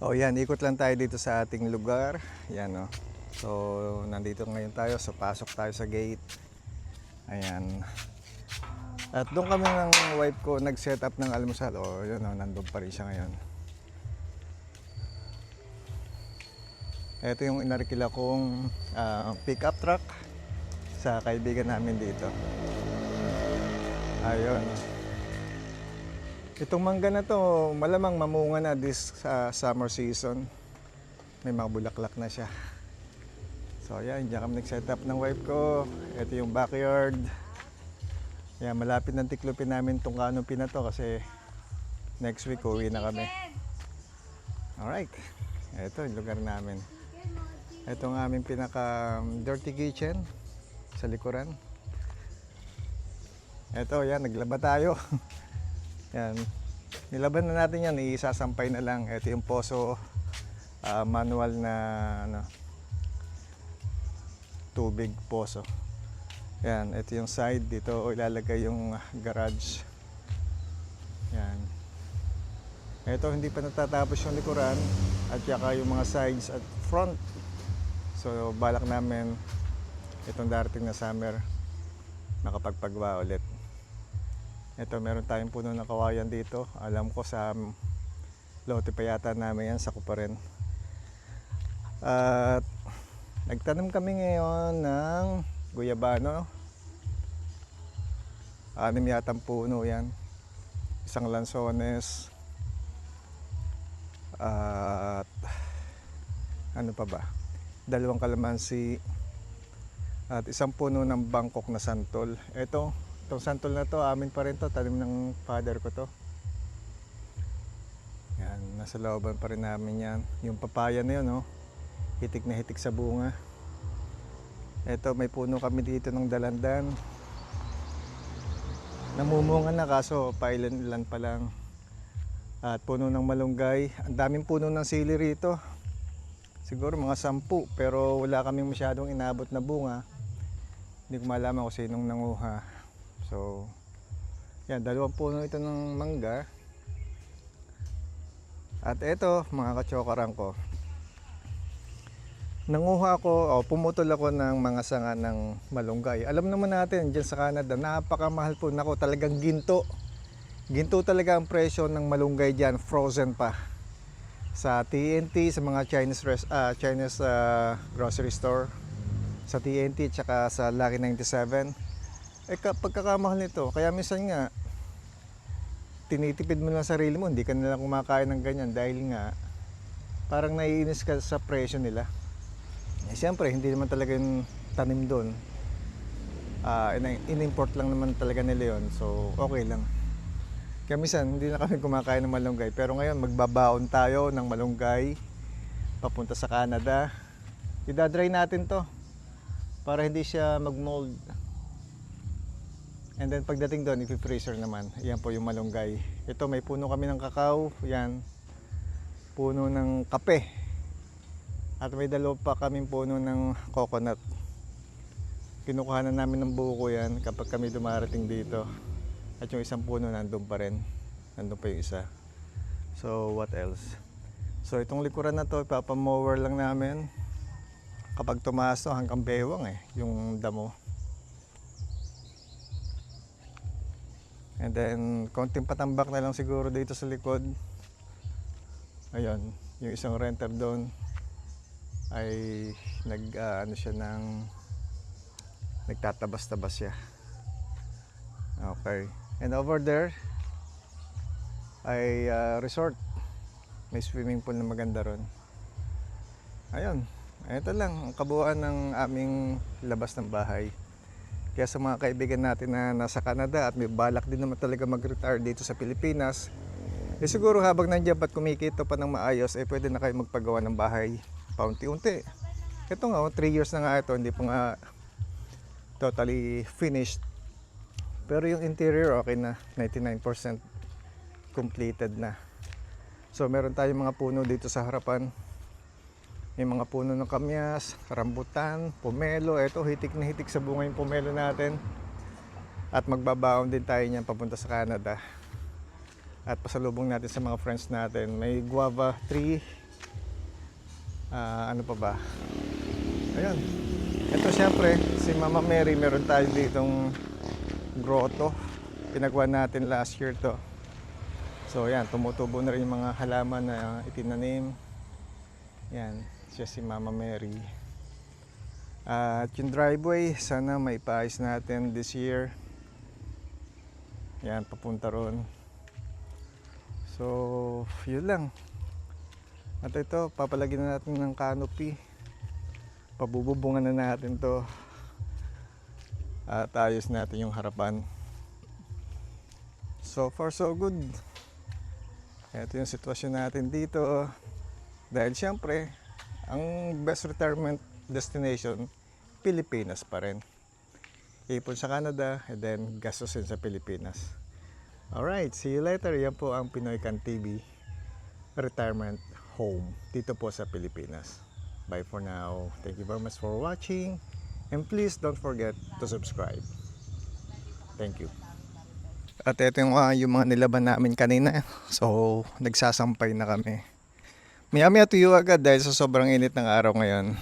O yan, ikot lang tayo dito sa ating lugar. Yan o. So, nandito ngayon tayo. So, pasok tayo sa gate. Ayan. At doon kami ng wife ko nag-set up ng almusal. O, yun o, nandun pa rin siya ngayon. Ito yung inarkila kong pick-up truck sa kaibigan namin dito. Ayun. Itong mangga na to, malamang mamunga na this summer season. May mga bulaklak na siya. So ayan, diyan kami nag-set up ng wife ko. Ito yung backyard. Ayan, malapit ng tiklupin namin itong canopy na to kasi next week uwi na kami. Alright, ito yung lugar namin. Ito ang aming pinaka dirty kitchen sa likuran. Ito, yan, naglaba tayo. Yan, nilaban na natin yan, isasampay na lang. Ito yung poso, manual na tubig poso. Yan, ito yung side, dito ilalagay yung garage. Yan. Ito, hindi pa natatapos yung likuran at saka yung mga sides at front. So, balak namin itong darating na summer makapagpagawa ulit. Ito, meron tayong puno ng kawayan dito. Alam ko sa lote pa yata namin yan, sa Kuparin. At nagtanim kami ngayon ng guyabano. 6 yatang puno yan. Isang lansones. At ano pa ba? 2 kalamansi. At isang puno ng Bangkok na santol. Itong santol na to, amin pa rin to, tanim ng father ko to. Yan, nasa looban pa rin namin yan. Yung papaya na yun, oh, hitik na hitik sa bunga. Ito, may puno kami dito ng dalandan. Namumunga na kaso, pailan-ilan pa lang. At puno ng malunggay. Ang daming puno ng sili rito. Siguro mga 10, pero wala kaming masyadong inabot na bunga. Hindi ko malaman kung sinong nanguha. So, yan, 2 puno ito ng mangga. At ito, mga kachokarang ko. Nanguha ako, pumutol ako ng mga sanga ng malunggay. Alam naman natin, dyan sa Canada, napakamahal po. Nako, talagang ginto. Ginto talaga ang presyo ng malunggay dyan, frozen pa. Sa TNT, sa mga Chinese grocery store. Sa TNT, tsaka sa Lucky 97. Pagkakamahal nito, kaya minsan nga tinitipid mo lang sarili mo, hindi ka nila kumakain ng ganyan dahil nga parang naiinis ka sa presyo nila. Siyempre, hindi naman talaga yung tanim doon. In-import lang naman talaga nila yun, so okay lang. Kaya minsan, hindi na kami kumakain ng malunggay. Pero ngayon, magbabaon tayo ng malunggay papunta sa Canada. Idadry natin to para hindi siya mag-mold. And then pagdating doon, i-freezer naman. Yan po yung malunggay. Ito, may puno kami ng kakao. Yan. Puno ng kape. At may 2 pa kaming puno ng coconut. Kinukuha na namin ng buko yan kapag kami dumarating dito. At yung isang puno nandun pa rin. Nandun pa yung isa. So, what else? So, itong likuran na to, ipapamower lang namin. Kapag tumaas to, hanggang bewang yung damo. And then, konting patambak na lang siguro dito sa likod. Ayun, yung isang renter doon ay nagtatabas-tabas siya. Okay. And over there ay resort. May swimming pool na maganda ron. Ayun, ito lang ang kabuuan ng aming labas ng bahay. Kaya sa mga kaibigan natin na nasa Canada at may balak din naman talaga mag-retire dito sa Pilipinas, siguro habang nandiyan pa't kumikita pa ng maayos, pwede na kayo magpagawa ng bahay paunti-unti. Ito nga, 3 years na nga ito, hindi pa nga totally finished. Pero yung interior okay na, 99% completed na. So meron tayong mga puno dito sa harapan. May mga puno ng kamyas, rambutan, pomelo. Ito, hitik na hitik sa bunga yung pomelo natin. At magbabaon din tayo niyan papunta sa Canada. At pasalubong natin sa mga friends natin. May guava tree Ano pa ba? Ayun. Ito siyempre, si Mama Mary, meron tayo ditong grotto. Pinagawa natin last year to. So yan, tumutubo na rin yung mga halaman na itinanim. Yan, siya si Mama Mary. At yung driveway, sana maipaayos natin this year. Yan, papunta ron. So, yun lang. At ito, papalagyan na natin ng canopy. Pabububungan na natin to. At ayos natin yung harapan. So far so good. Ito yung sitwasyon natin dito. Dahil siyempre, ang best retirement destination, Pilipinas pa rin. Ipon sa Canada and then gastusin sa Pilipinas. Alright, see you later. Yan po ang Pinoy Can TV Retirement Home dito po sa Pilipinas. Bye for now. Thank you very much for watching. And please don't forget to subscribe. Thank you. At ito yung mga nilaban namin kanina. So, nagsasampay na kami. Maya-maya tuyo agad dahil sa sobrang init ng araw ngayon.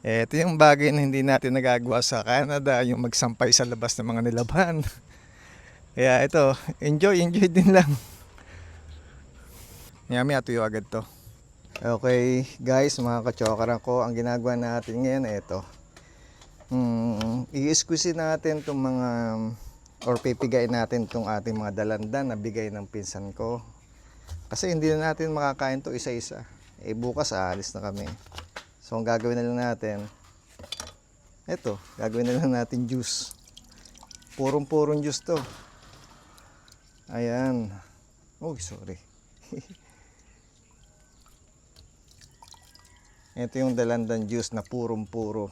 Ito yung bagay na hindi natin nagagawa sa Canada, yung magsampay sa labas ng mga nilaban. Kaya ito, enjoy din lang. Maya-maya tuyo agad to. Okay guys, mga kachokaran ko, ang ginagawa natin ngayon ay ito. I-squeeze natin itong mga, or pipigain natin itong ating mga dalandan na bigay ng pinsan ko. Kasi hindi na natin makakain to isa-isa. Bukas aalis na kami. So ang gagawin na lang natin, ito, gagawin na lang natin juice. Purong juice to. Ayan. Oh, sorry. Ito yung dalandan juice na purong-puro.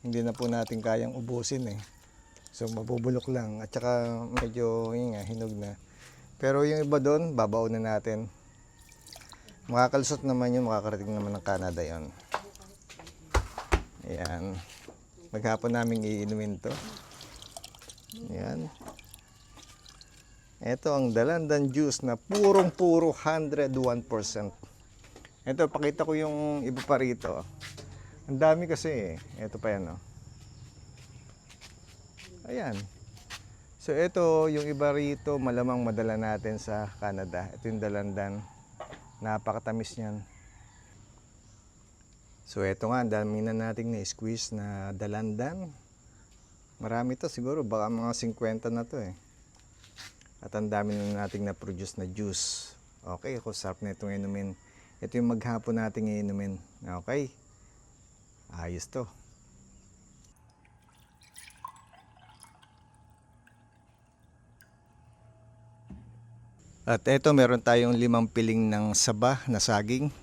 Hindi na po natin kayang ubusin eh. So mabubulok lang at saka medyo hinog na. Pero yung iba doon, babaw na natin. Makakalusot naman yun, makakarating naman ng Canada yon. Ayan. Maghapon namin iinumin to. Ayan. Ito ang dalandan juice na purong-puro 101%. Ito, pakita ko yung iba pa rito. Ang dami kasi eh. Ito pa yan, oh. Ayan. So, ito, yung iba rito, malamang madala natin sa Canada. Ito yung dalandan. Napakatamis niyan. So, ito nga, dami na nating na-squeeze na dalandan. Marami to, siguro, baka mga 50 na to eh. At ang dami na nating na-produce na juice. Okay, ako sarap na itong inumin. Ito yung maghapon nating inumin. Okay. Ayos to. At ito meron tayong 5 piling ng saba na saging.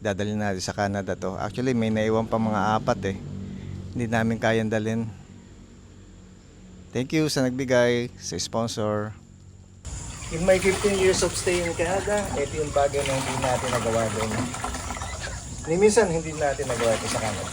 Dadalhin natin sa Canada to. Actually may naiwan pa mga 4 eh. Hindi namin kayang dalhin. Thank you sa nagbigay, sa sponsor. Yung may 15 years of stay in Canada, ito yung bagay na hindi natin nagawa doon. Ni minsan hindi natin nagawa ito sa Canada.